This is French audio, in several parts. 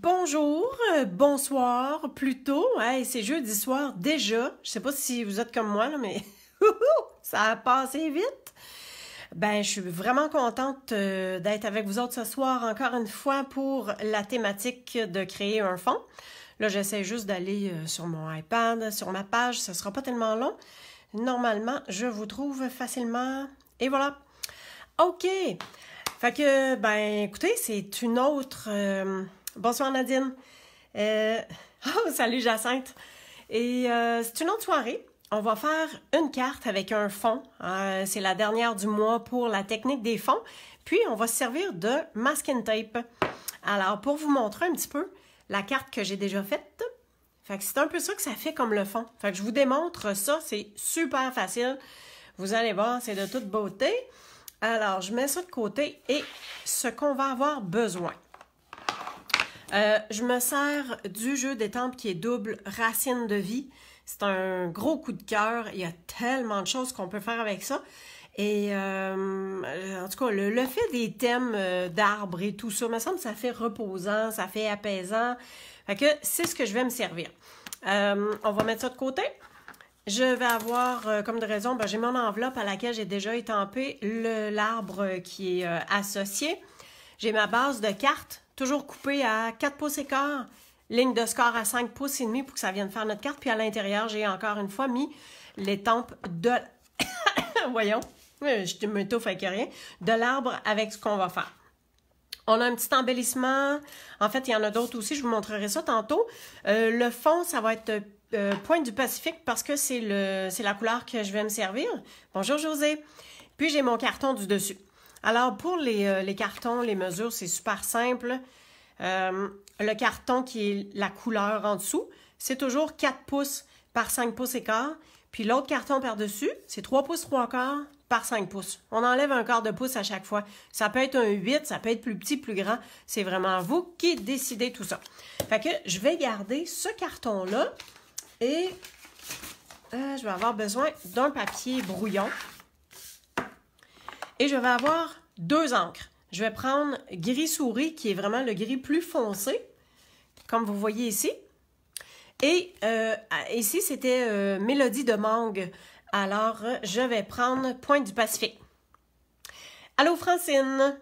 Bonjour, bonsoir, plutôt. Hey, c'est jeudi soir déjà. Je sais pas si vous êtes comme moi, là, mais ça a passé vite. Ben, je suis vraiment contente d'être avec vous autres ce soir encore une fois pour la thématique de créer un fond. Là, j'essaie juste d'aller sur mon iPad, sur ma page. Ce sera pas tellement long. Normalement, je vous trouve facilement. Et voilà. OK. Fait que, ben, écoutez, c'est une autre... Bonsoir Nadine. Oh, salut Jacinthe. Et c'est une autre soirée. On va faire une carte avec un fond. C'est la dernière du mois pour la technique des fonds. Puis, on va se servir de masking tape. Alors, pour vous montrer un petit peu la carte que j'ai déjà faite, fait que c'est un peu ça que ça fait comme le fond. Fait que je vous démontre ça. C'est super facile. Vous allez voir, c'est de toute beauté. Alors, je mets ça de côté et ce qu'on va avoir besoin. Je me sers du jeu d'étampes qui est double racine de vie. C'est un gros coup de cœur. Il y a tellement de choses qu'on peut faire avec ça. Et en tout cas, le fait des thèmes d'arbres et tout ça, me semble que ça fait reposant, ça fait apaisant. Fait que c'est ce que je vais me servir. On va mettre ça de côté. Je vais avoir comme de raison, ben, j'ai mon enveloppe à laquelle j'ai déjà étampé l'arbre qui est associé. J'ai ma base de cartes, toujours coupée à 4 pouces et quart, ligne de score à 5 pouces et demi pour que ça vienne faire notre carte. Puis à l'intérieur, j'ai encore une fois mis l'étampe de... Voyons, je m'étouffe avec rien. De l'arbre avec ce qu'on va faire. On a un petit embellissement. En fait, il y en a d'autres aussi. Je vous montrerai ça tantôt. Le fond, ça va être Pointe du Pacifique parce que c'est la couleur que je vais me servir. Bonjour, José. Puis, j'ai mon carton du dessus. Alors, pour les cartons, les mesures, c'est super simple. Le carton qui est la couleur en dessous, c'est toujours 4 pouces par 5 pouces et quart. Puis l'autre carton par-dessus, c'est 3 pouces 3 quarts par 5 pouces. On enlève un quart de pouce à chaque fois. Ça peut être un 8, ça peut être plus petit, plus grand. C'est vraiment vous qui décidez tout ça. Fait que je vais garder ce carton-là et je vais avoir besoin d'un papier brouillon. Et je vais avoir 2 encres. Je vais prendre gris souris, qui est vraiment le gris plus foncé, comme vous voyez ici. Et ici, c'était Mélodie de mangue. Alors, je vais prendre Pointe du Pacifique. Allô, Francine!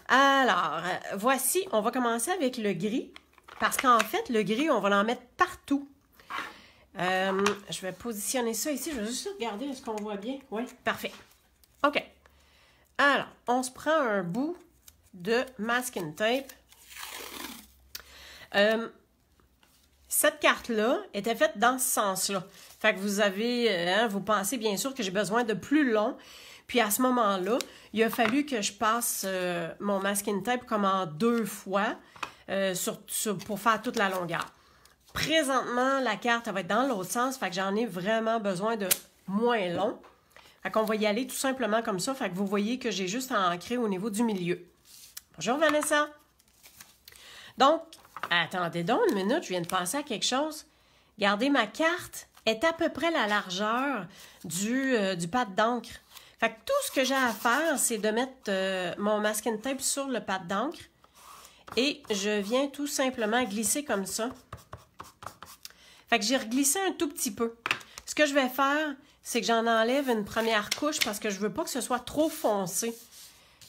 Alors, voici, on va commencer avec le gris. Parce qu'en fait, le gris, on va l'en mettre partout. Je vais positionner ça ici. Je vais juste regarder, est-ce qu'on voit bien? Oui, parfait. OK. Alors, on se prend un bout de masking tape. Cette carte-là était faite dans ce sens-là. Fait que vous avez, vous pensez bien sûr que j'ai besoin de plus long. Puis à ce moment-là, il a fallu que je passe mon masking tape comme en 2 fois pour faire toute la longueur. Présentement, la carte elle va être dans l'autre sens. Fait que j'en ai vraiment besoin de moins long. Fait qu'on va y aller tout simplement comme ça. Fait que vous voyez que j'ai juste à ancrer au niveau du milieu. Bonjour Vanessa. Donc, attendez donc une minute, je viens de penser à quelque chose. Regardez, ma carte est à peu près la largeur du pad d'encre. Fait que tout ce que j'ai à faire, c'est de mettre mon masking tape sur le pad d'encre. Et je viens tout simplement glisser comme ça. Fait que j'ai reglissé un tout petit peu. Ce que je vais faire, c'est que j'en enlève une première couche parce que je ne veux pas que ce soit trop foncé.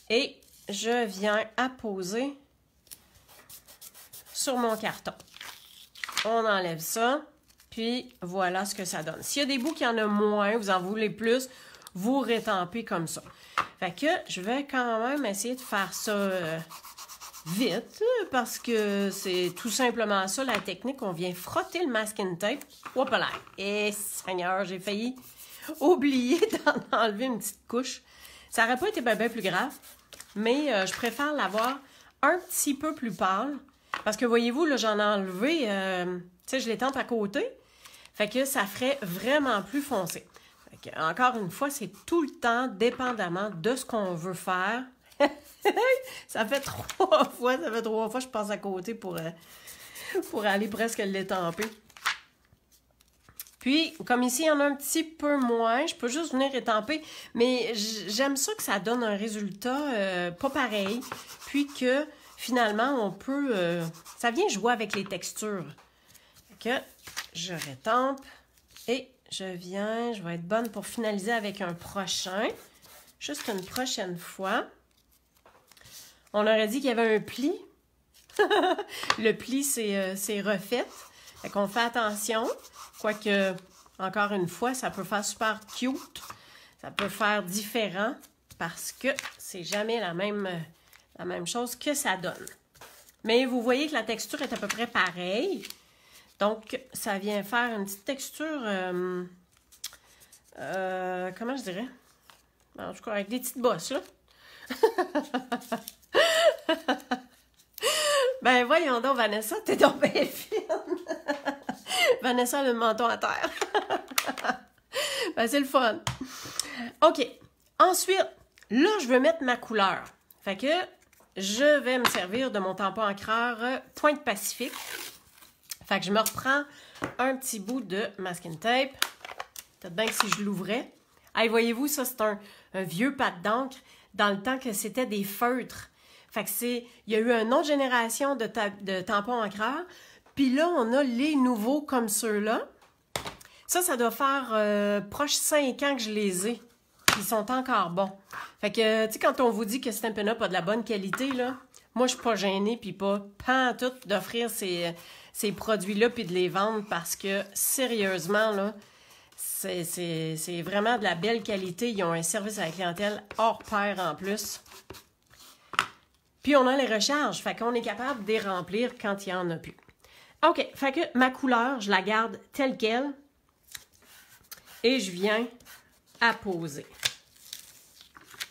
Et je viens apposer sur mon carton. On enlève ça, puis voilà ce que ça donne. S'il y a des bouts qui en a moins, vous en voulez plus, vous rétampez comme ça. Fait que je vais quand même essayer de faire ça vite, parce que c'est tout simplement ça, la technique. On vient frotter le masking tape. Hop là! Et Seigneur, j'ai failli oublier d'en enlever une petite couche. Ça n'aurait pas été bien plus grave, mais je préfère l'avoir un petit peu plus pâle. Parce que voyez-vous, là, j'en ai enlevé, tu sais, je l'étampe à côté. Fait que ça ferait vraiment plus foncé. Fait que, encore une fois, c'est tout le temps dépendamment de ce qu'on veut faire. Ça fait 3 fois que je passe à côté pour aller presque l'étamper. Puis, comme ici, il y en a un petit peu moins, je peux juste venir étamper, mais j'aime ça que ça donne un résultat pas pareil, puis que finalement, on peut... ça vient jouer avec les textures. Fait que je rétampe et je vais être bonne pour finaliser avec un prochain. Juste une prochaine fois. On aurait dit qu'il y avait un pli. Le pli, c'est refait. Fait qu'on fait attention. Quoique, encore une fois, ça peut faire super cute. Ça peut faire différent parce que c'est jamais la même chose que ça donne. Mais vous voyez que la texture est à peu près pareille. Donc, ça vient faire une petite texture... comment je dirais? En tout cas, avec des petites bosses, là. Ben, voyons donc, Vanessa, t'es donc bien fine. Vanessa a le menton à terre. Ben, c'est le fun. OK. Ensuite, là, je veux mettre ma couleur. Fait que je vais me servir de mon tampon encreur Pointe Pacifique. Fait que je me reprends un petit bout de masking tape. Peut-être bien que si je l'ouvrais. Hey, voyez-vous, ça, c'est un vieux pad d'encre dans le temps que c'était des feutres. Fait que il y a eu une autre génération de tampons encreurs. Puis là, on a les nouveaux comme ceux-là. Ça doit faire proche 5 ans que je les ai. Ils sont encore bons. Fait que, tu sais, quand on vous dit que Stampin' Up a de la bonne qualité, là, moi, je suis pas gênée, puis pas pantoute d'offrir ces produits-là, puis de les vendre, parce que, sérieusement, là, c'est vraiment de la belle qualité. Ils ont un service à la clientèle hors pair en plus. Puis on a les recharges, fait qu'on est capable de les remplir quand il n'y en a plus. OK, fait que ma couleur, je la garde telle quelle. Et je viens apposer.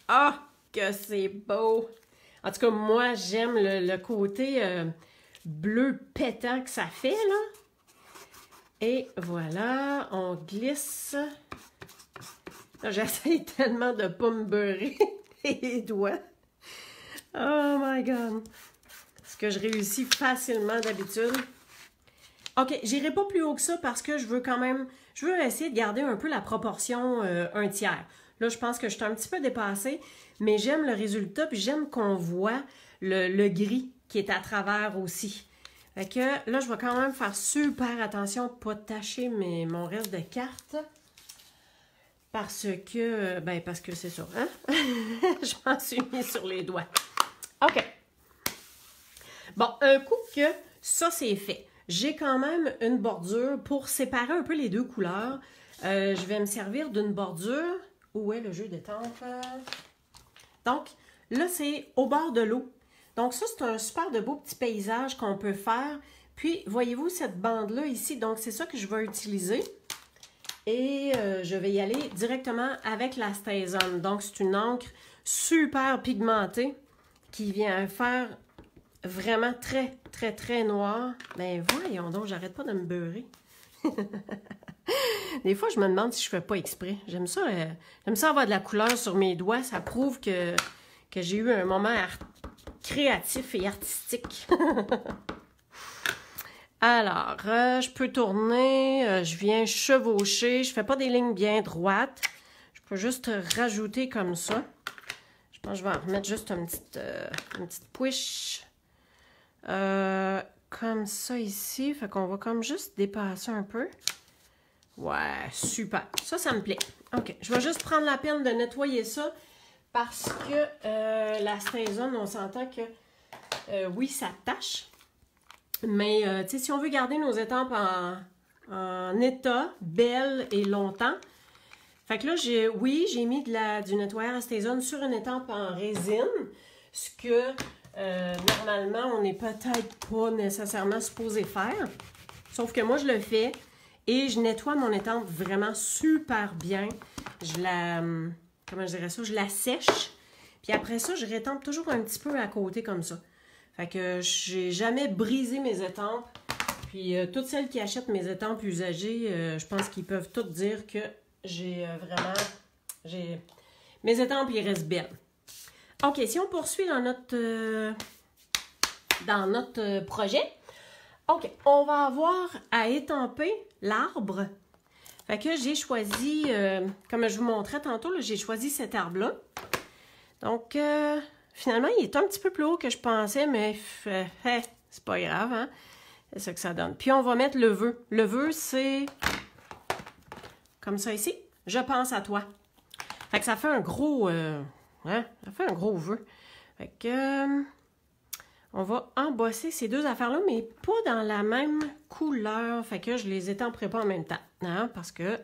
Ah, que c'est beau! En tout cas, moi, j'aime le côté bleu pétant que ça fait, là. Et voilà, on glisse. J'essaie tellement de ne pas me beurrer les doigts. Oh my God! Ce que je réussis facilement d'habitude. OK, j'irai pas plus haut que ça parce que je veux essayer de garder un peu la proportion 1/3. Là, je pense que je suis un petit peu dépassée, mais j'aime le résultat, puis j'aime qu'on voit le gris qui est à travers aussi. Fait que là, je vais quand même faire super attention de ne pas tacher mon reste de cartes. Parce que c'est ça, hein? Je m'en suis mis sur les doigts. OK. Bon, un coup que ça, c'est fait. J'ai quand même une bordure pour séparer un peu les deux couleurs. Je vais me servir d'une bordure. Où est le jeu d'étampe? Donc, là, c'est au bord de l'eau. Donc, ça, c'est un super de beau petit paysage qu'on peut faire. Puis, voyez-vous cette bande-là ici? Donc, c'est ça que je vais utiliser. Et je vais y aller directement avec la StazOn. Donc, c'est une encre super pigmentée qui vient faire vraiment très, très, très noir. Ben, voyons donc, j'arrête pas de me beurrer. Des fois, je me demande si je fais pas exprès. J'aime ça avoir de la couleur sur mes doigts. Ça prouve que j'ai eu un moment créatif et artistique. Alors, je peux tourner. Je viens chevaucher. Je fais pas des lignes bien droites. Je peux juste rajouter comme ça. Je pense que je vais en remettre juste une petite push. Comme ça ici. Fait qu'on va comme juste dépasser un peu. Ouais, super. Ça me plaît. OK, je vais juste prendre la peine de nettoyer ça parce que la StazOn, on s'entend que oui, ça tâche. Mais, tu sais, si on veut garder nos étampes en état, belle et longtemps. Fait que là, j'ai mis du nettoyeur à StazOn sur une étampe en résine. Ce que, normalement, on n'est peut-être pas nécessairement supposé faire. Sauf que moi, je le fais. Et je nettoie mon étampe vraiment super bien. Comment je dirais ça? Je la sèche. Puis après ça, je rétampe toujours un petit peu à côté comme ça. Fait que j'ai jamais brisé mes étampes. Puis toutes celles qui achètent mes étampes usagées, je pense qu'ils peuvent toutes dire que mes étampes, ils restent belles. OK, si on poursuit dans notre projet, OK, on va avoir à étamper l'arbre. Fait que j'ai choisi, comme je vous montrais tantôt, j'ai choisi cet arbre-là. Donc, Finalement, il est un petit peu plus haut que je pensais, mais c'est pas grave, hein? C'est ça que ça donne. Puis on va mettre le vœu. Le vœu, c'est comme ça ici. Je pense à toi. Fait que ça fait un gros... ça fait un gros vœu. Fait que... on va embosser ces deux affaires-là, mais pas dans la même couleur. Fait que je les étamperai pas en même temps. Hein? Parce que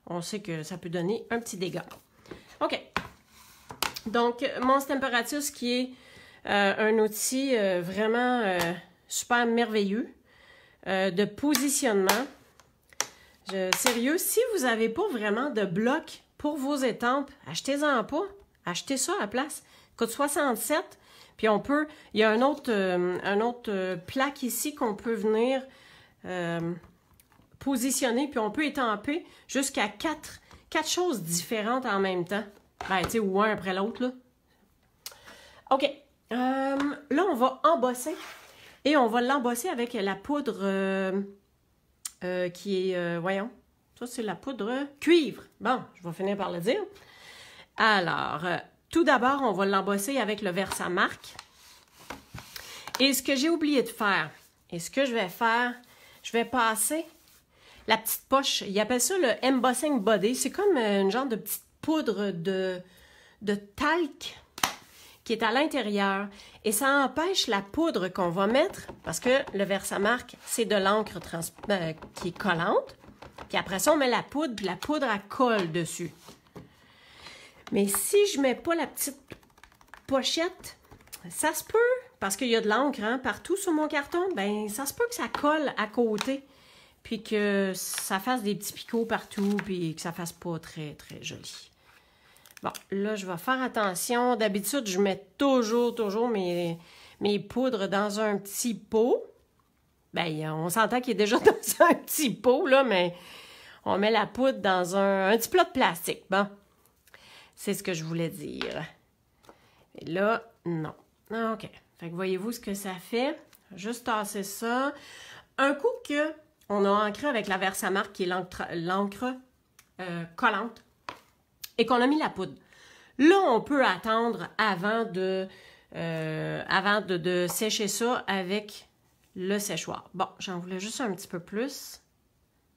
on sait que ça peut donner un petit dégât. OK. Donc, mon Stamparatus qui est un outil vraiment super merveilleux de positionnement. Sérieux, si vous n'avez pas vraiment de bloc pour vos étampes, achetez-en pas. Achetez ça à la place. Il coûte 67. Puis on peut, il y a un autre plaque ici qu'on peut venir positionner, puis on peut étamper jusqu'à quatre choses différentes en même temps. Ben, tu sais, ou un après l'autre, là. OK. Là, on va embosser. Et on va l'embosser avec la poudre qui est, voyons, ça c'est la poudre cuivre. Bon, je vais finir par le dire. Alors, tout d'abord, on va l'embosser avec le Versamark. Et ce que j'ai oublié de faire, et ce que je vais faire, je vais passer la petite poche. Ils appellent ça le Embossing Body. C'est comme une genre de petite poudre de talc qui est à l'intérieur. Et ça empêche la poudre qu'on va mettre, parce que le Versamark, c'est de l'encre qui est collante. Puis après ça, on met la poudre, puis la poudre, elle colle dessus. Mais si je mets pas la petite pochette, ça se peut, parce qu'il y a de l'encre hein, partout sur mon carton, ben ça se peut que ça colle à côté, puis que ça fasse des petits picots partout, puis que ça fasse pas très, très joli. Bon, là, je vais faire attention. D'habitude, je mets toujours mes poudres dans un petit pot. Ben, on s'entend qu'il est déjà dans un petit pot, là, mais on met la poudre dans un petit plat de plastique. Bon. C'est ce que je voulais dire. Et là, non. OK. Fait que voyez-vous ce que ça fait? Juste tasser ça. Un coup que on a ancré avec la Versamark, qui est l'encre collante, et qu'on a mis la poudre. Là, on peut attendre avant de sécher ça avec le séchoir. Bon, j'en voulais juste un petit peu plus.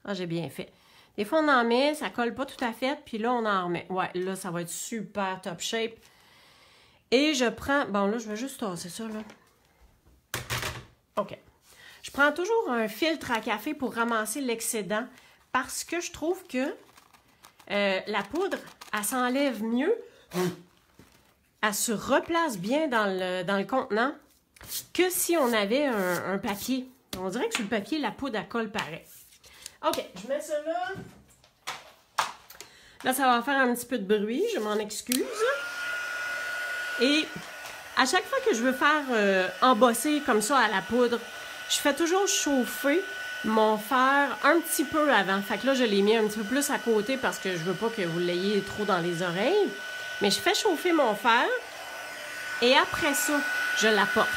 Ah, j'ai bien fait. Des fois, on en met, ça colle pas tout à fait, puis là, on en remet. Ouais, là, ça va être super top shape. Et je prends... Bon, là, je vais juste tasser ça, là. OK. Je prends toujours un filtre à café pour ramasser l'excédent parce que je trouve que la poudre, elle s'enlève mieux. Elle se replace bien dans le contenant que si on avait un papier. On dirait que sur le papier, la poudre, elle colle pareil. OK, je mets ça là. Là, ça va faire un petit peu de bruit, je m'en excuse. Et à chaque fois que je veux faire embosser comme ça à la poudre, je fais toujours chauffer mon fer un petit peu avant. Fait que là, je l'ai mis un petit peu plus à côté parce que je veux pas que vous l'ayez trop dans les oreilles. Mais je fais chauffer mon fer et après ça, je l'apporte.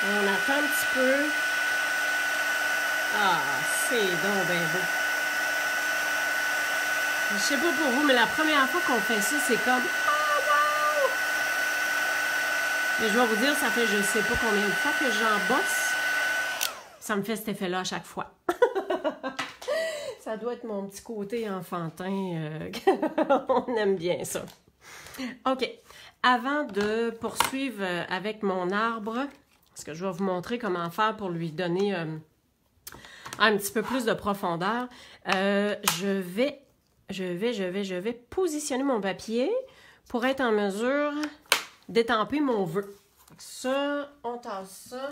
On attend un petit peu. Ah, c'est donc bien beau. Je sais pas pour vous, mais la première fois qu'on fait ça, c'est comme... Oh, wow! Mais je vais vous dire, ça fait je sais pas combien de fois que j'embosse. Ça me fait cet effet-là à chaque fois. Ça doit être mon petit côté enfantin. On aime bien ça. OK. Avant de poursuivre avec mon arbre, parce que je vais vous montrer comment faire pour lui donner un petit peu plus de profondeur, je vais positionner mon papier pour être en mesure d'étamper mon vœu. Ça, on tasse ça.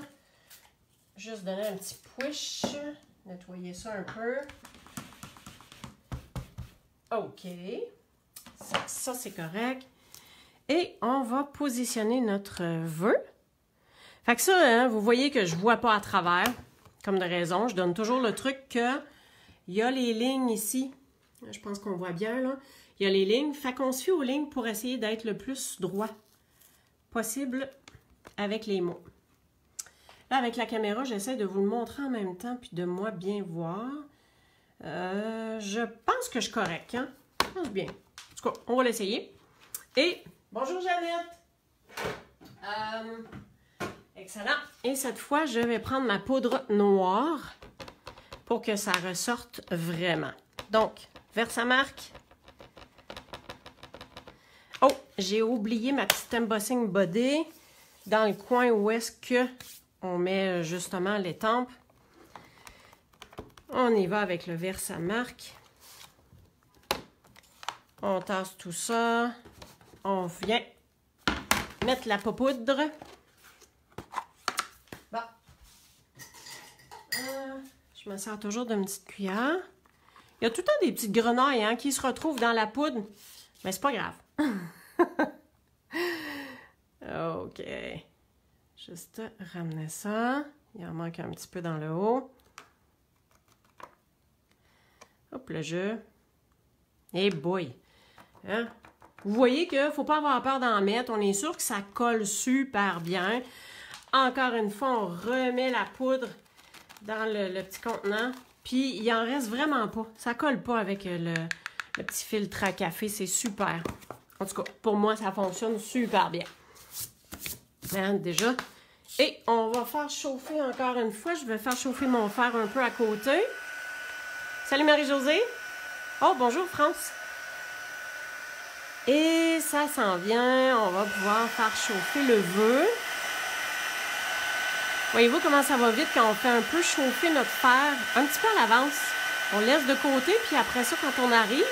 Juste donner un petit push. Nettoyer ça un peu. OK. Ça c'est correct. Et on va positionner notre vœu. Fait que ça, hein, vous voyez que je ne vois pas à travers, comme de raison. Je donne toujours le truc que il y a les lignes ici. Je pense qu'on voit bien, là. Il y a les lignes. Fait qu'on se fie aux lignes pour essayer d'être le plus droit possible avec les mots. Là, avec la caméra, j'essaie de vous le montrer en même temps puis de moi bien voir. Je pense que je suis correct, hein? Je pense bien. En tout cas, on va l'essayer. Et Bonjour Jeannette! Excellent. Et cette fois, je vais prendre ma poudre noire pour que ça ressorte vraiment. Donc, Versamark. Oh, j'ai oublié ma petite embossing body dans le coin où est-ce que on met justement l'étampe. On y va avec le Versamark. On tasse tout ça. On vient mettre la poudre. Bon. Je me sers toujours d'une petite cuillère. Il y a tout le temps des petites grenailles hein, qui se retrouvent dans la poudre. Mais c'est pas grave. OK. Juste ramener ça. Il en manque un petit peu dans le haut. Hop, le jeu. Et boy! Hein? Vous voyez qu'il ne faut pas avoir peur d'en mettre. On est sûr que ça colle super bien. Encore une fois, on remet la poudre dans le petit contenant. Puis, il en reste vraiment pas. Ça colle pas avec le petit filtre à café. C'est super. En tout cas, pour moi, ça fonctionne super bien. Hein, déjà. Et on va faire chauffer encore une fois. Je vais faire chauffer mon fer un peu à côté. Salut Marie-Josée. Oh, bonjour France. Et ça s'en vient. On va pouvoir faire chauffer le vœu. Voyez-vous comment ça va vite quand on fait un peu chauffer notre fer un petit peu à l'avance. On laisse de côté, puis après ça, quand on arrive...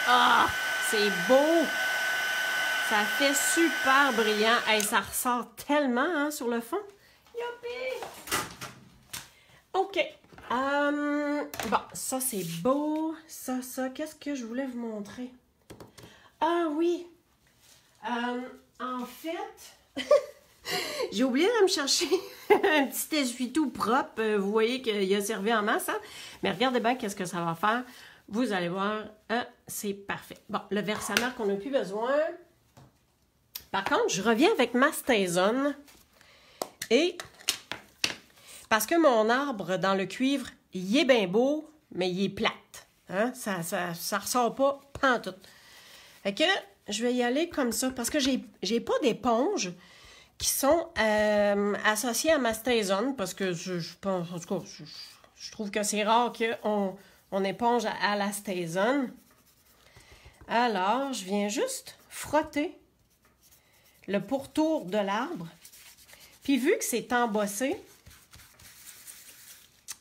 Ah, c'est beau! Ça fait super brillant. Hey, ça ressort tellement hein, sur le fond. Youpi! OK. Bon, ça c'est beau. Ça, qu'est-ce que je voulais vous montrer? Ah oui! En fait, j'ai oublié de me chercher un petit essuie-tout propre. Vous voyez qu'il a servi en masse. Hein? Mais regardez bien qu'est-ce que ça va faire. Vous allez voir, c'est parfait. Bon, le Versamark, on n'a plus besoin. Par contre, je reviens avec ma Stazone. Et parce que mon arbre dans le cuivre, il est bien beau, mais il est plate. Hein? Ça ressort pas pantoute. Fait que je vais y aller comme ça parce que j'ai pas d'éponge qui sont associées à ma Stazone parce que je pense, en tout cas, je trouve que c'est rare qu'on éponge à la Stazone. Alors, je viens juste frotter le pourtour de l'arbre. Puis vu que c'est embossé,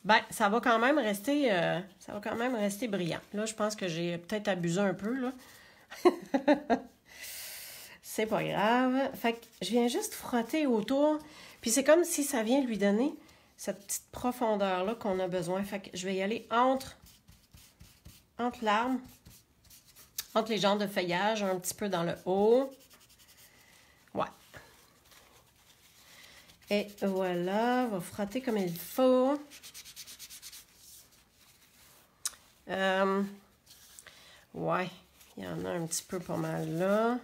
ben ça va quand même rester brillant. Là, je pense que j'ai peut-être abusé un peu là. C'est pas grave. Fait que je viens juste frotter autour. Puis c'est comme si ça vient lui donner cette petite profondeur là qu'on a besoin. Fait que je vais y aller entre l'arbre, entre les genres de feuillage, un petit peu dans le haut. Ouais. Et voilà, on va frotter comme il faut. Ouais, il y en a un petit peu pas mal là.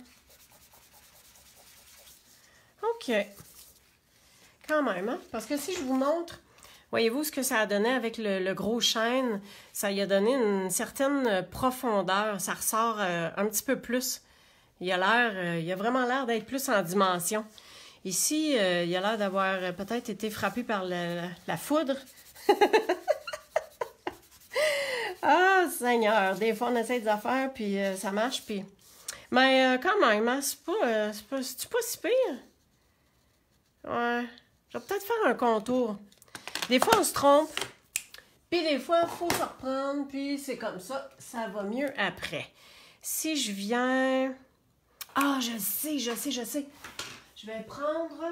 OK. Quand même, hein? Parce que si je vous montre, voyez-vous ce que ça a donné avec le gros chêne? Ça y a donné une certaine profondeur. Ça ressort un petit peu plus. Il a vraiment l'air d'être plus en dimension. Ici, il a l'air d'avoir peut-être été frappé par la foudre. Ah, Seigneur! Des fois, on essaie des affaires, puis ça marche, puis... Mais quand même, hein, c'est pas si pire. Ouais. Je vais peut-être faire un contour. Des fois, on se trompe, puis des fois, il faut se reprendre, puis c'est comme ça. Ça va mieux après. Si je viens... Ah, je sais. Je vais prendre...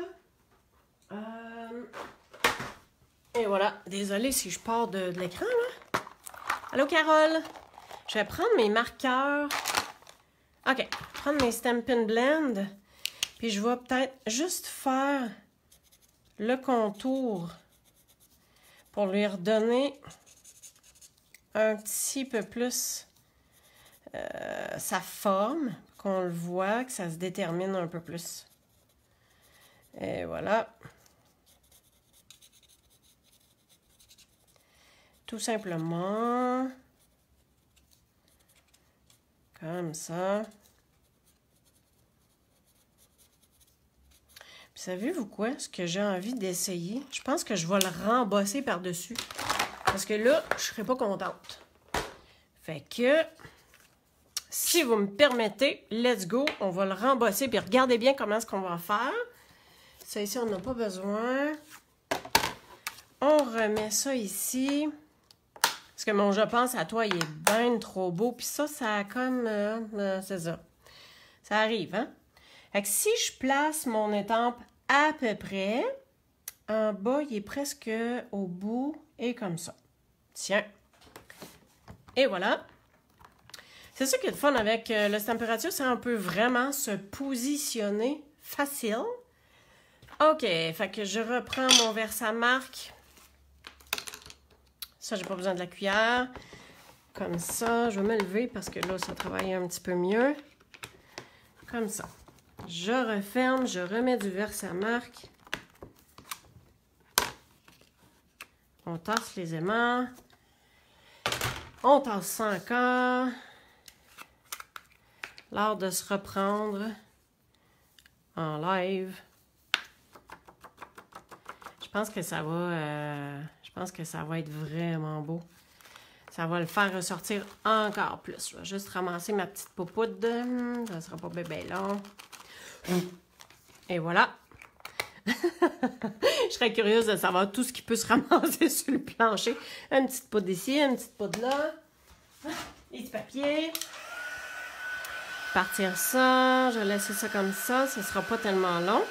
Et voilà. Désolée si je pars de l'écran, là. Allô, Carole? Je vais prendre mes marqueurs. OK. Prendre mes Stampin' Blend. Puis je vais peut-être juste faire le contour pour lui redonner un petit peu plus sa forme, qu'on le voit, que ça se détermine un peu plus. Et voilà. Tout simplement. Comme ça. savez-vous quoi? Ce que j'ai envie d'essayer, je pense que je vais le rembosser par-dessus. Parce que là, je ne serai pas contente. Fait que, si vous me permettez, let's go. On va le rembosser. Puis regardez bien comment est-ce qu'on va faire. Ça ici, on n'a pas besoin. On remet ça ici. Parce que mon je pense à toi, il est bien trop beau. Puis ça, ça a comme... c'est ça. Ça arrive, hein? Fait que si je place mon étampe à peu près, en bas, il est presque au bout et comme ça. Tiens. Et voilà. C'est ça qui est le fun avec le Stamparature, c'est on peut vraiment se positionner facile. OK, fait que je reprends mon Versamark. Ça, j'ai pas besoin de la cuillère. Comme ça, je vais me lever parce que là, ça travaille un petit peu mieux. Comme ça. Je referme, je remets du Versamark. On tasse les aimants. On tasse ça encore. L'heure de se reprendre en live. Je pense que ça va être vraiment beau. Ça va le faire ressortir encore plus. Je vais juste ramasser ma petite poupoude. Ça ne sera pas bébé long. Et voilà. Je serais curieuse de savoir tout ce qui peut se ramasser sur le plancher. Une petite poudre ici, une petite poudre là. Et du papier. Partir ça. Je vais laisser ça comme ça. Ce ne sera pas tellement long.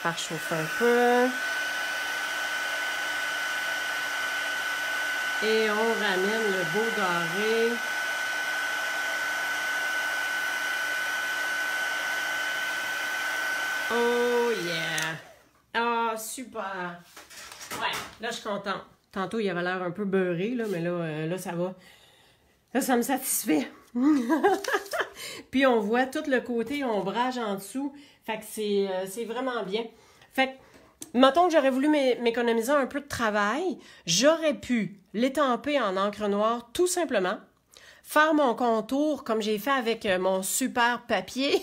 Faire chauffer un peu. Et on ramène le beau doré. Oh yeah! Ah, super! Ouais, là, je suis contente. Tantôt, il avait l'air un peu beurré, là, mais là, ça va. Là, ça me satisfait. Puis, on voit tout le côté ombrage en dessous. Fait que c'est vraiment bien. Fait que, mettons que j'aurais voulu m'économiser un peu de travail, j'aurais pu l'étamper en encre noire, tout simplement. Faire mon contour comme j'ai fait avec mon super papier,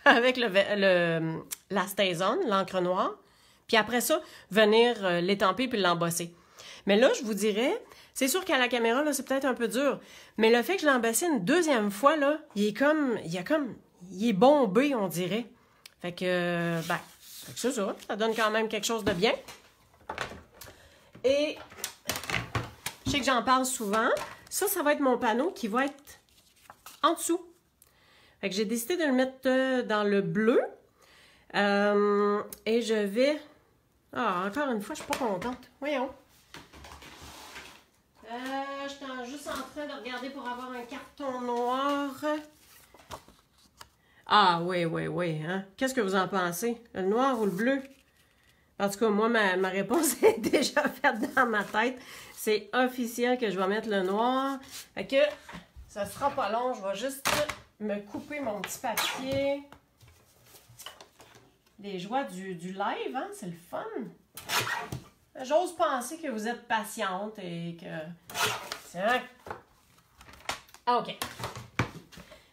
avec la Stazone, l'encre noire. Puis après ça, venir l'étamper puis l'embosser. Mais là, je vous dirais, c'est sûr qu'à la caméra, là, c'est peut-être un peu dur. Mais le fait que je l'ai embossé une deuxième fois, là, il est bombé, on dirait. Fait que, c'est ça. Ça donne quand même quelque chose de bien. Et, je sais que j'en parle souvent. Ça va être mon panneau qui va être en dessous. Fait que j'ai décidé de le mettre dans le bleu. Et je vais... Ah, encore une fois, je suis pas contente. Voyons. Je suis juste en train de regarder pour avoir un carton noir. Ah, oui, hein? Qu'est-ce que vous en pensez? Le noir ou le bleu? En tout cas, moi, ma réponse est déjà faite dans ma tête. C'est officiel que je vais mettre le noir. Fait que ça sera pas long. Je vais juste me couper mon petit papier. Les joies du live, hein? C'est le fun. J'ose penser que vous êtes patiente et que... C'est vrai. OK.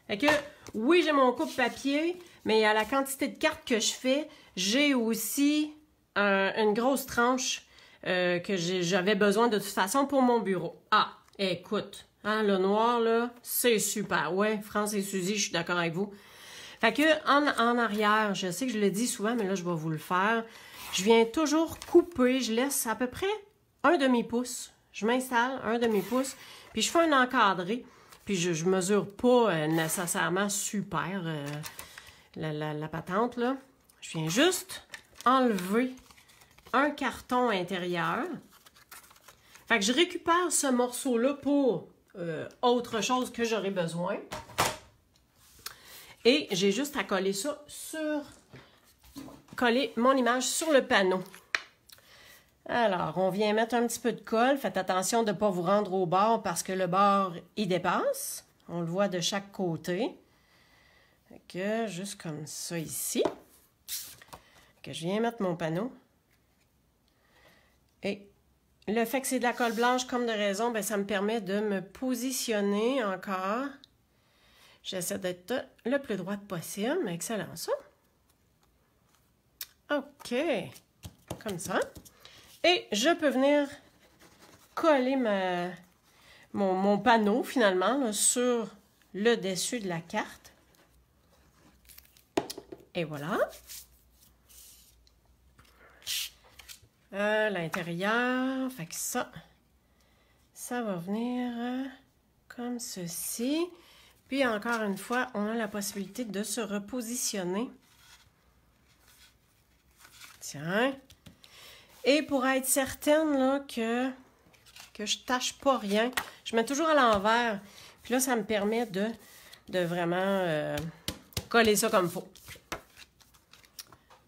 Fait que, oui, j'ai mon coupe-papier, mais à la quantité de cartes que je fais, j'ai aussi une grosse tranche que j'avais besoin de toute façon pour mon bureau. Ah, écoute, hein, le noir, là, c'est super. Ouais, France et Suzy, je suis d'accord avec vous. Fait que, en arrière, je sais que je le dis souvent, mais là, je vais vous le faire. Je viens toujours couper, je laisse à peu près un demi-pouce. Je m'installe un demi-pouce, puis je fais un encadré. Puis je mesure pas nécessairement super la patente, là. Je viens juste enlever un carton intérieur. Fait que je récupère ce morceau-là pour autre chose que j'aurai besoin. Et j'ai juste à coller ça coller mon image sur le panneau. Alors, on vient mettre un petit peu de colle. Faites attention de ne pas vous rendre au bord parce que le bord, il dépasse. On le voit de chaque côté. Fait que juste comme ça ici. Fait que je viens mettre mon panneau. Et le fait que c'est de la colle blanche comme de raison, ben, ça me permet de me positionner encore. J'essaie d'être le plus droite possible. Excellent, ça. OK. Comme ça. Et je peux venir coller mon panneau, finalement, là, sur le dessus de la carte. Et voilà. L'intérieur, fait que ça va venir comme ceci. Puis encore une fois, on a la possibilité de se repositionner. Tiens. Et pour être certaine là, que je tâche pas rien, je mets toujours à l'envers. Puis là, ça me permet de vraiment coller ça comme il faut.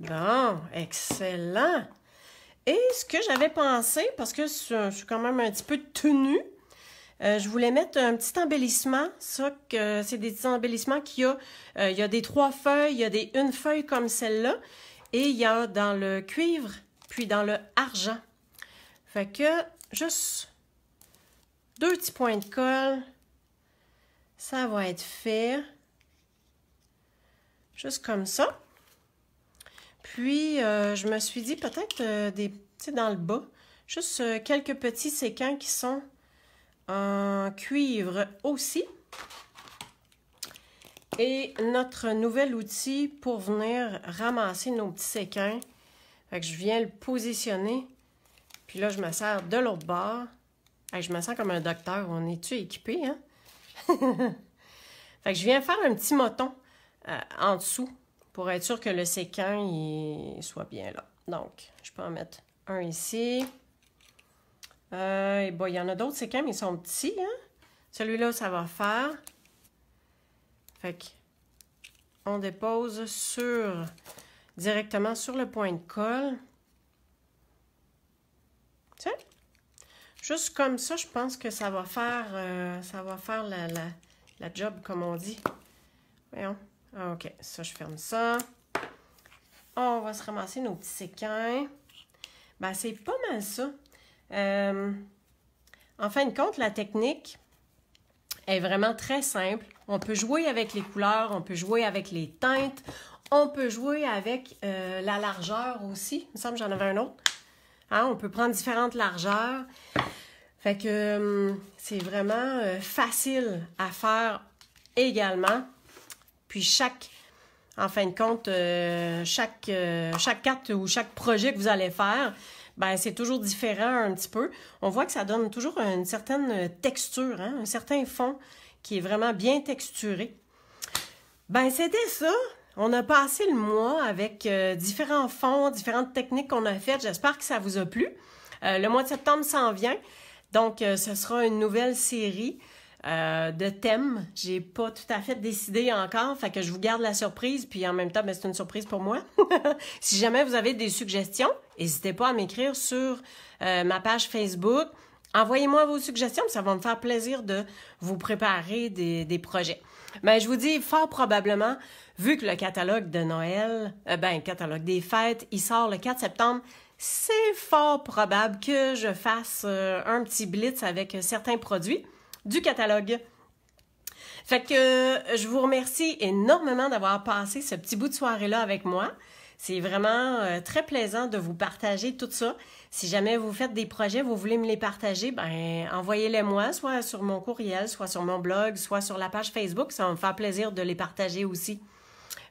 Bon, excellent. Et ce que j'avais pensé, parce que je suis quand même un petit peu tenue, je voulais mettre un petit embellissement. Ça, c'est des petits embellissements qu'il y a. Il y a des 3 feuilles, il y a des 1 feuille comme celle-là. Et il y a dans le cuivre, puis dans le argent. Fait que, juste 2 petits points de colle. Ça va être fait. Juste comme ça. Puis, je me suis dit peut-être dans le bas, juste quelques petits séquins qui sont en cuivre aussi. Et notre nouvel outil pour venir ramasser nos petits séquins. Fait que je viens le positionner. Puis là, je me sers de l'autre bord. Hey, je me sens comme un docteur. On est-tu équipé, hein? Fait que je viens faire un petit moton en dessous pour être sûr que le séquin il soit bien là. Donc, je peux en mettre un ici. Et bon, il y en a d'autres séquins, mais ils sont petits, hein? Celui-là, ça va faire. Fait que on dépose directement sur le point de colle. Tiens. Juste comme ça, je pense que ça va faire la job, comme on dit. Voyons. OK, ça, je ferme ça. On va se ramasser nos petits séquins. Ben, c'est pas mal ça. En fin de compte, la technique est vraiment très simple. On peut jouer avec les couleurs, on peut jouer avec les teintes, on peut jouer avec la largeur aussi. Il me semble que j'en avais un autre. Hein, on peut prendre différentes largeurs. Fait que c'est vraiment facile à faire également. Puis en fin de compte, chaque carte ou chaque projet que vous allez faire, ben c'est toujours différent un petit peu. On voit que ça donne toujours une certaine texture, hein, un certain fond qui est vraiment bien texturé. Ben c'était ça. On a passé le mois avec différents fonds, différentes techniques qu'on a faites. J'espère que ça vous a plu. Le mois de septembre s'en vient. Donc, ce sera une nouvelle série de thèmes. J'ai pas tout à fait décidé encore, fait que je vous garde la surprise, puis en même temps, ben, c'est une surprise pour moi. Si jamais vous avez des suggestions, n'hésitez pas à m'écrire sur ma page Facebook. Envoyez-moi vos suggestions, ça va me faire plaisir de vous préparer des projets. Mais je vous dis fort probablement, vu que le catalogue de Noël, le catalogue des fêtes, il sort le 4 septembre, c'est fort probable que je fasse un petit blitz avec certains produits du catalogue. Fait que je vous remercie énormément d'avoir passé ce petit bout de soirée-là avec moi. C'est vraiment très plaisant de vous partager tout ça. Si jamais vous faites des projets, vous voulez me les partager, ben envoyez-les moi, soit sur mon courriel, soit sur mon blog, soit sur la page Facebook. Ça va me faire plaisir de les partager aussi.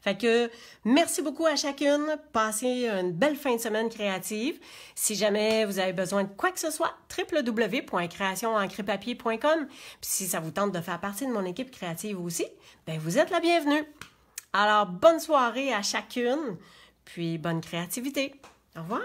Fait que merci beaucoup à chacune. Passez une belle fin de semaine créative. Si jamais vous avez besoin de quoi que ce soit, www.creationencrepapier.com. Puis si ça vous tente de faire partie de mon équipe créative aussi, ben vous êtes la bienvenue. Alors, bonne soirée à chacune, puis bonne créativité. Au revoir.